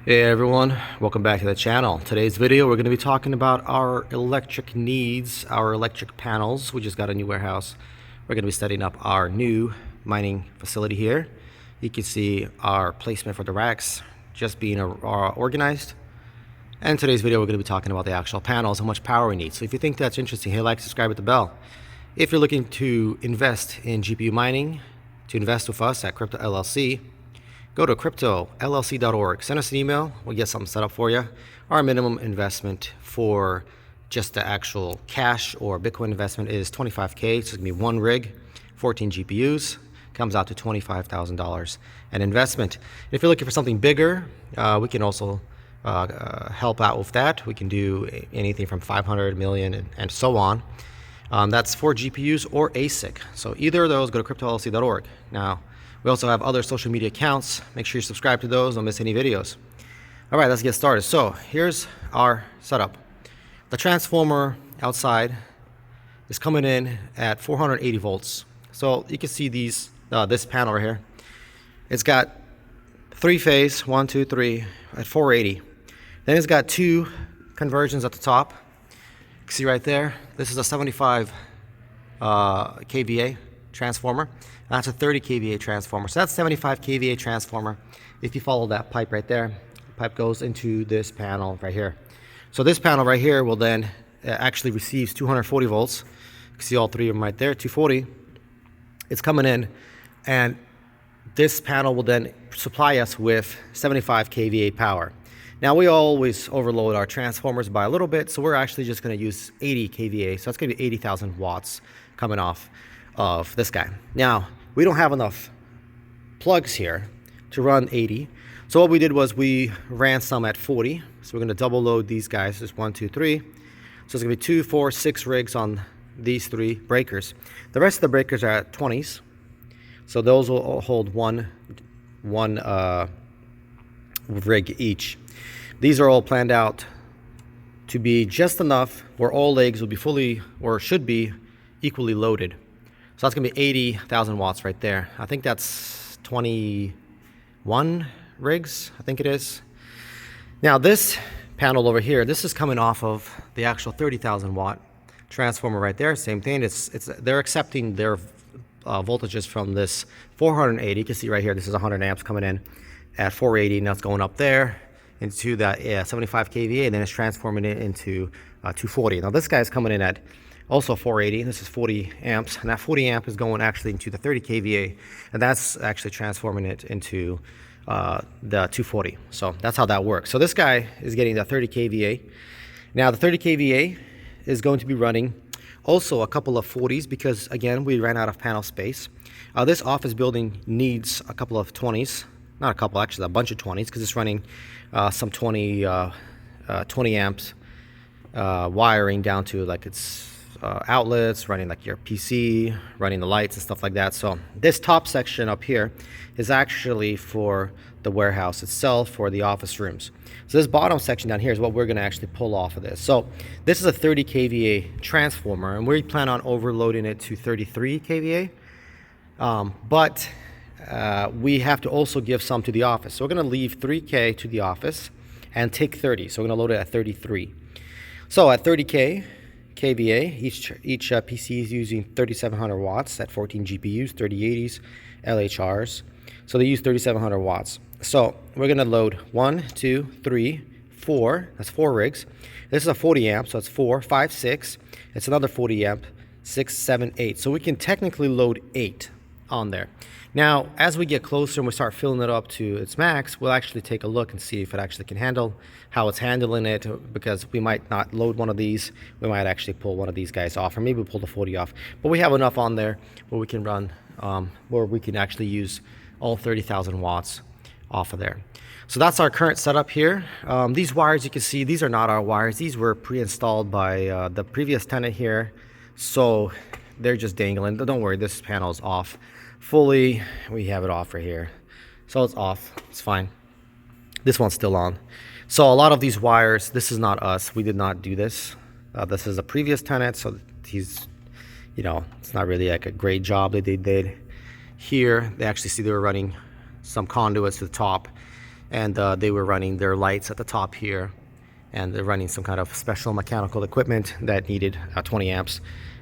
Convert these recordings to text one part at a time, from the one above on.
Hey everyone, welcome back to the channel. Today's video we're going to be talking about our electric needs, our electric panels. We just got a new warehouse. We're going to be setting up our new mining facility here. You can see our placement for the racks just being organized. And in today's video we're going to be talking about the actual panels, how much power we need. So if you think that's interesting, hit like, subscribe, hit the bell. If you're looking to invest in GPU mining, to invest with us at Crypto LLC, go to cryptollc.org. Send us an email. We'll get something set up for you. Our minimum investment for just the actual cash or Bitcoin investment is $25K. So it's going to be one rig, 14 GPUs. Comes out to $25,000 an investment. If you're looking for something bigger, we can also help out with that. We can do anything from 500 million and so on. That's for GPUs or ASIC. So either of those, go to cryptollc.org. Now, we also have other social media accounts. Make sure you subscribe to those. Don't miss any videos. All right, let's get started. So here's our setup. The transformer outside is coming in at 480 volts. So you can see this panel right here. It's got three phase, 1, 2, 3 at 480. Then it's got two conversions at the top. You can see right there. This is a 75 kVA transformer. That's a 30 kVA transformer. So that's 75 kVA transformer. If you follow that pipe right there, the pipe goes into this panel right here. So this panel right here will then actually receives 240 volts. You can see all three of them right there, 240. It's coming in, and this panel will then supply us with 75 kVA power. Now we always overload our transformers by a little bit, so we're actually just going to use 80 kVA. So that's going to be 80,000 watts coming off of this guy. Now we don't have enough plugs here to run 80, so what we did was we ran some at 40. So we're going to double load these guys. There's 1, 2, 3. So it's going to be 2, 4, 6 rigs on these three breakers. The rest of the breakers are at 20s, so those will hold one rig each. These are all planned out to be just enough where all legs will be fully, or should be, equally loaded. So that's going to be 80,000 watts right there. I think that's 21 rigs, I think it is. Now this panel over here, this is coming off of the actual 30,000 watt transformer right there. Same thing. They're accepting their voltages from this 480. You can see right here, this is 100 amps coming in at 480. Now it's going up there into that 75 kVA, and then it's transforming it into 240. Now this guy's coming in at also 480. This is 40 amps, and that 40 amp is going actually into the 30 kVA, and that's actually transforming it into the 240. So that's how that works. So this guy is getting the 30 kVA. Now the 30 kVA is going to be running also a couple of 40s because, again, we ran out of panel space. This office building needs a couple of 20s. Not a couple, actually a bunch of 20s, because it's running some 20 amps wiring down to like its outlets, running like your PC, running the lights and stuff like that. So this top section up here is actually for the warehouse itself, for the office rooms. So this bottom section down here is what we're going to actually pull off of this. So this is a 30 kVA transformer, and we plan on overloading it to 33 kVA. But we have to also give some to the office. So we're going to leave 3K to the office and take 30. So we're going to load it at 33. So at 30K kVA, each PC is using 3,700 watts at 14 GPUs, 3080s, LHRs. So they use 3,700 watts. So we're going to load 1, 2, 3, 4. That's 4 rigs. This is a 40 amp, so it's 4, 5, 6. It's another 40 amp, 6, 7, 8. So we can technically load 8 on there. Now, as we get closer and we start filling it up to its max, we'll actually take a look and see if it actually can handle, how it's handling it, because we might not load one of these. We might actually pull one of these guys off, or maybe we'll pull the 40 off. But we have enough on there where we can run, where we can actually use all 30,000 watts off of there. So that's our current setup here. These wires, you can see, these are not our wires. These were pre-installed by the previous tenant here. So they're just dangling. Don't worry, this panel is off fully. We have it off right here, so it's off. It's fine. This one's still on. So a lot of these wires, this is not us. We did not do this. This is a previous tenant, so he's, it's not really like a great job that they did here. They actually see they were running some conduits to the top, and they were running their lights at the top here, and they're running some kind of special mechanical equipment that needed 20 amps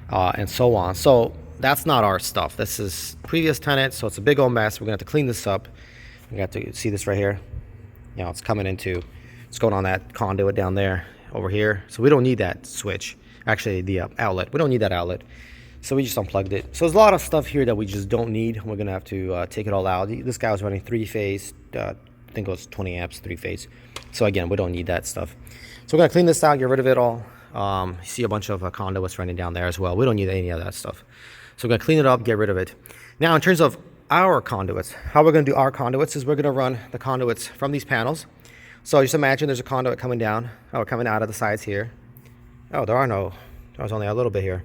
and so on. So that's not our stuff. This is previous tenant, so it's a big old mess. We're gonna have to clean this up. We got to see this right here. You know, it's coming into, it's going on that conduit down there over here. So we don't need that switch, actually the outlet. We don't need that outlet. So we just unplugged it. So there's a lot of stuff here that we just don't need. We're gonna have to take it all out. This guy was running 3-phase, I think it was 20 amps, 3-phase. So again, we don't need that stuff. So we're gonna clean this out, get rid of it all. You see a bunch of conduits running down there as well. We don't need any of that stuff. So we're gonna clean it up, get rid of it. Now in terms of our conduits, how we're gonna do our conduits is we're gonna run the conduits from these panels. So just imagine there's a conduit coming down, or coming out of the sides here. Oh, there was only a little bit here.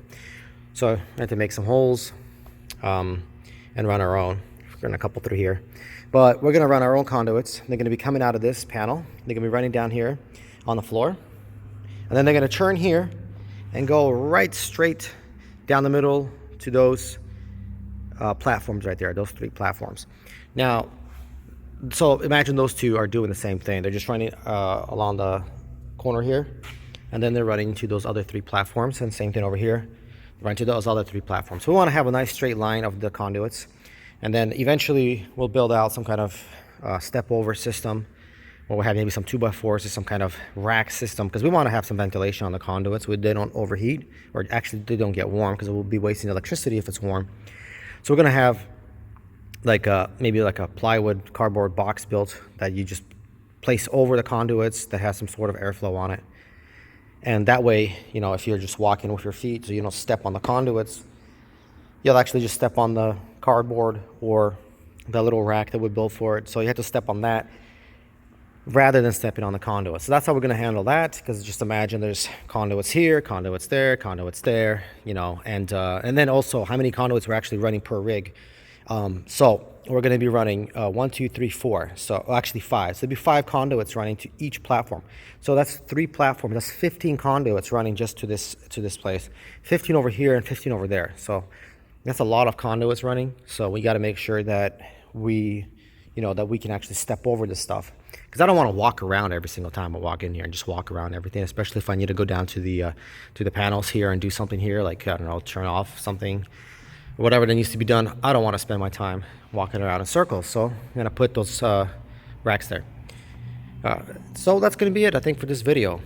So I have to make some holes and run our own. We're gonna couple through here. But we're gonna run our own conduits. They're gonna be coming out of this panel. They're gonna be running down here on the floor. And then they're gonna turn here and go right straight down the middle to those platforms right there, those 3 platforms. Now, so imagine those 2 are doing the same thing. They're just running along the corner here, and then they're running to those other 3 platforms, and same thing over here, run to those other 3 platforms. So we wanna have a nice straight line of the conduits, and then eventually we'll build out some kind of step over system, or we'll have maybe some 2x4s or some kind of rack system, because we want to have some ventilation on the conduits so they don't overheat, or actually they don't get warm, because it will be wasting electricity if it's warm. So we're going to have like maybe like a plywood cardboard box built that you just place over the conduits that has some sort of airflow on it. And that way, you know, if you're just walking with your feet so you don't step on the conduits, you'll actually just step on the cardboard or the little rack that we built for it. So you have to step on that rather than stepping on the conduit. So that's how we're going to handle that, because just imagine there's conduits here, conduits there, you know, and then also how many conduits we're actually running per rig. So we're going to be running 1, 2, 3, 4. So actually 5. So there'll be 5 conduits running to each platform. So that's 3 platforms. That's 15 conduits running just to this place. 15 over here and 15 over there. So that's a lot of conduits running. So we got to make sure that we can actually step over this stuff, because I don't want to walk around every single time I walk in here and just walk around everything, especially if I need to go down to the panels here and do something here, like, I don't know, turn off something, whatever that needs to be done. I don't want to spend my time walking around in circles, so I'm going to put those racks there. So that's going to be it, I think, for this video.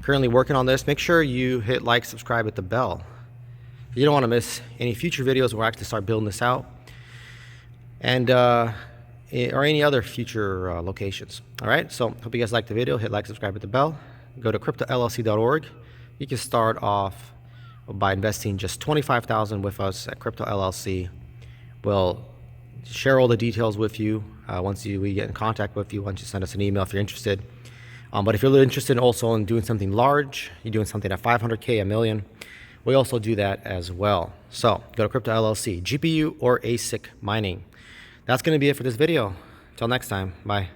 Currently working on this. Make sure you hit like, subscribe, hit the bell. You don't want to miss any future videos where I actually start building this out, and or any other future locations. All right, so hope you guys liked the video. Hit like, subscribe, hit the bell. Go to cryptollc.org. You can start off by investing just $25,000 with us at Crypto LLC. We'll share all the details with you once we get in contact with you, once you send us an email if you're interested. But if you're interested also in doing something large, you're doing something at 500K, $1 million, we also do that as well. So go to Crypto LLC, GPU or ASIC mining. That's going to be it for this video. Until next time, bye.